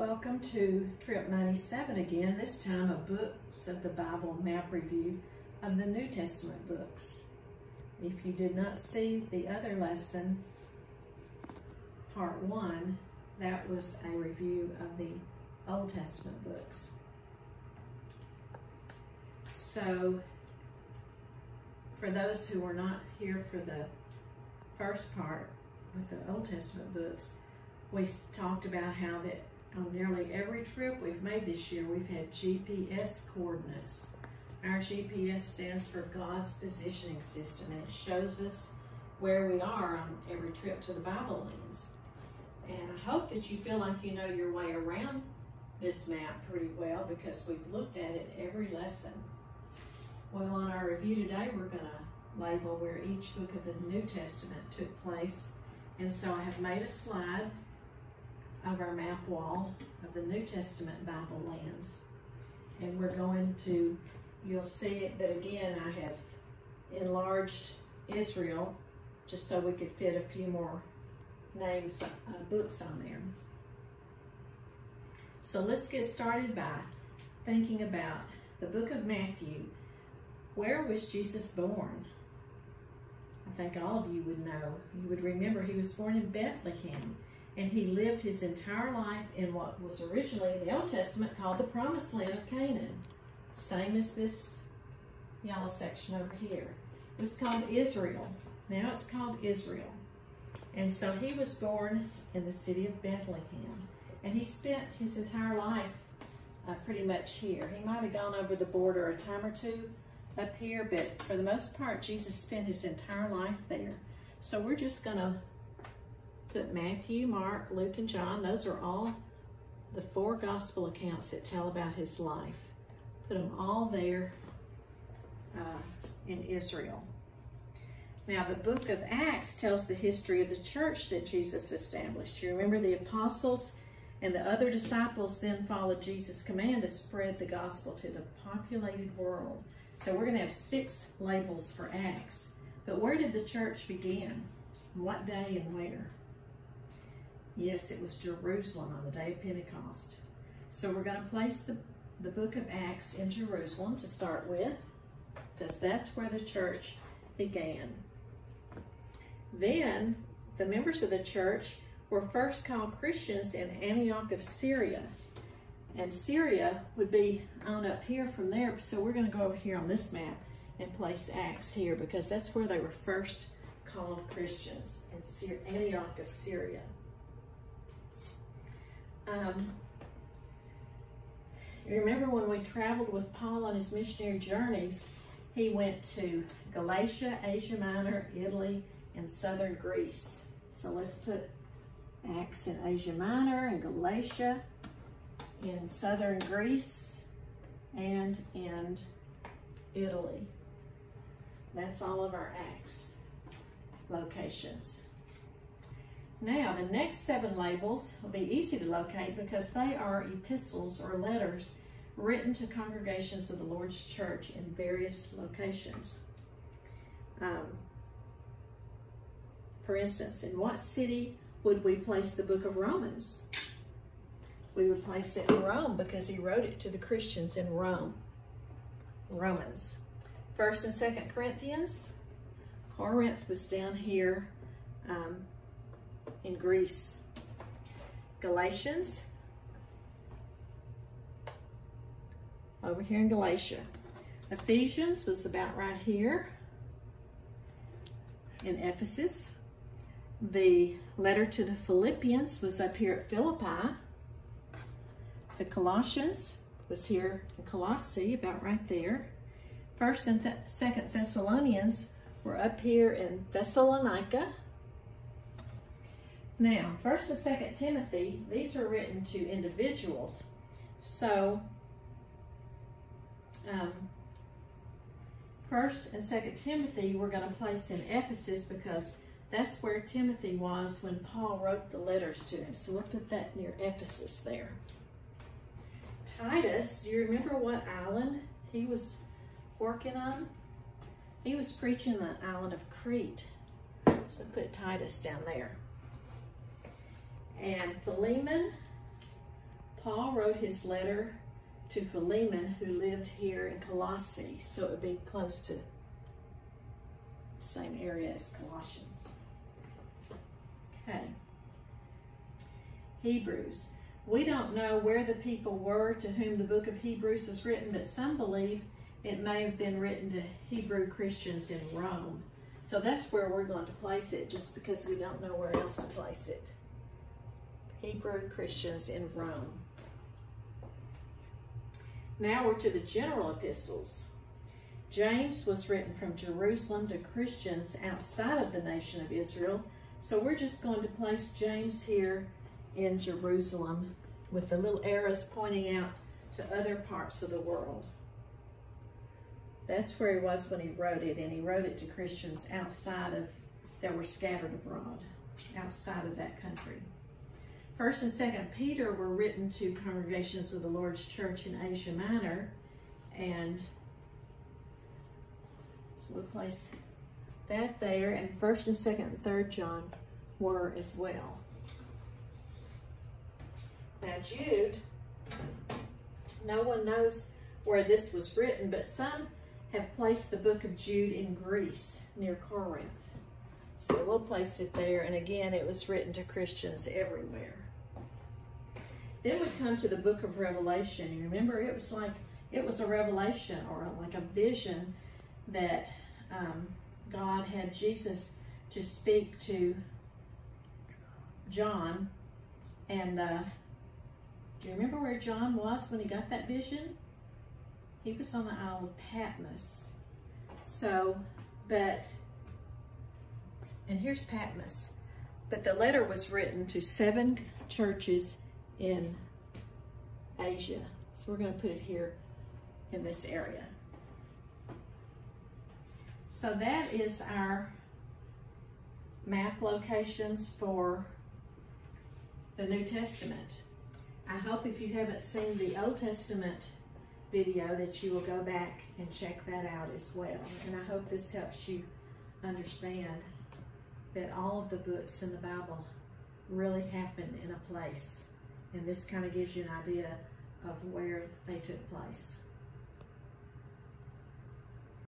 Welcome to Trip 97 again, this time a Books of the Bible map review of the New Testament books. If you did not see the other lesson, part 1, that was a review of the Old Testament books. So, for those who were not here for the first part with the Old Testament books, we talked about how that on nearly every trip we've made this year, we've had GPS coordinates. Our GPS stands for God's Positioning System, and it shows us where we are on every trip to the Bible lands. And I hope that you feel like you know your way around this map pretty well, because we've looked at it every lesson. Well, on our review today, we're going to label where each book of the New Testament took place. And so I have made a slide of our map wall of the New Testament Bible lands. And we're going to, you'll see it that again, I have enlarged Israel just so we could fit a few more names, books on there. So let's get started by thinking about the book of Matthew. Where was Jesus born? I think all of you would know. You would remember he was born in Bethlehem, and he lived his entire life in what was originally in the Old Testament called the Promised Land of Canaan. Same as this yellow section over here. It was called Israel. Now it's called Israel. And so he was born in the city of Bethlehem, and he spent his entire life pretty much here. He might have gone over the border a time or two up here, but for the most part, Jesus spent his entire life there. So we're just going to put Matthew, Mark, Luke, and John. Those are all the 4 gospel accounts that tell about his life. Put them all there in Israel. Now, the book of Acts tells the history of the church that Jesus established. You remember the apostles and the other disciples then followed Jesus' command to spread the gospel to the populated world. So we're going to have 6 labels for Acts. But where did the church begin? What day and where? Yes, it was Jerusalem on the day of Pentecost. So we're going to place the book of Acts in Jerusalem to start with, because that's where the church began. Then the members of the church were first called Christians in Antioch of Syria. And Syria would be on up here from there. So we're going to go over here on this map and place Acts here, because that's where they were first called Christians, in Antioch of Syria. You remember when we traveled with Paul on his missionary journeys, he went to Galatia, Asia Minor, Italy, and southern Greece. So let's put Acts in Asia Minor and Galatia, in southern Greece, and in Italy. That's all of our Acts locations. Now, the next 7 labels will be easy to locate because they are epistles or letters written to congregations of the Lord's church in various locations. For instance, in what city would we place the book of Romans? We would place it in Rome because he wrote it to the Christians in Rome. Romans. 1st and 2nd Corinthians. Corinth was down here in Greece. Galatians. Over here in Galatia. Ephesians was about right here in Ephesus. The letter to the Philippians was up here at Philippi. The Colossians was here in Colossae, about right there. 1st and 2nd Thessalonians were up here in Thessalonica. Now, 1st and 2nd Timothy, these are written to individuals. So, 1st and 2nd Timothy we're going to place in Ephesus because that's where Timothy was when Paul wrote the letters to him. So we'll put that near Ephesus there. Titus, do you remember what island he was working on? He was preaching the island of Crete. So put Titus down there. And Philemon, Paul wrote his letter to Philemon, who lived here in Colossae, so it would be close to the same area as Colossians. Okay. Hebrews. We don't know where the people were to whom the book of Hebrews was written, but some believe it may have been written to Hebrew Christians in Rome. So that's where we're going to place it, just because we don't know where else to place it. Hebrew Christians in Rome. Now we're to the general epistles. James was written from Jerusalem to Christians outside of the nation of Israel. So we're just going to place James here in Jerusalem with the little arrows pointing out to other parts of the world. That's where he was when he wrote it, and he wrote it to Christians outside of, that were scattered abroad, outside of that country. 1st and 2nd Peter were written to congregations of the Lord's Church in Asia Minor, and so we'll place that there, and 1st and 2nd and 3rd John were as well. Now Jude, no one knows where this was written, but some have placed the book of Jude in Greece, near Corinth. So we'll place it there, and again, it was written to Christians everywhere. Then we come to the book of Revelation. You remember, it was a revelation, or like a vision that God had Jesus to speak to John. And do you remember where John was when he got that vision? He was on the Isle of Patmos. So, and here's Patmos. But the letter was written to 7 churches in Asia. So we're going to put it here in this area. So that is our map locations for the New Testament. I hope if you haven't seen the Old Testament video that you will go back and check that out as well. And I hope this helps you understand that all of the books in the Bible really happened in a place. And this kind of gives you an idea of where they took place.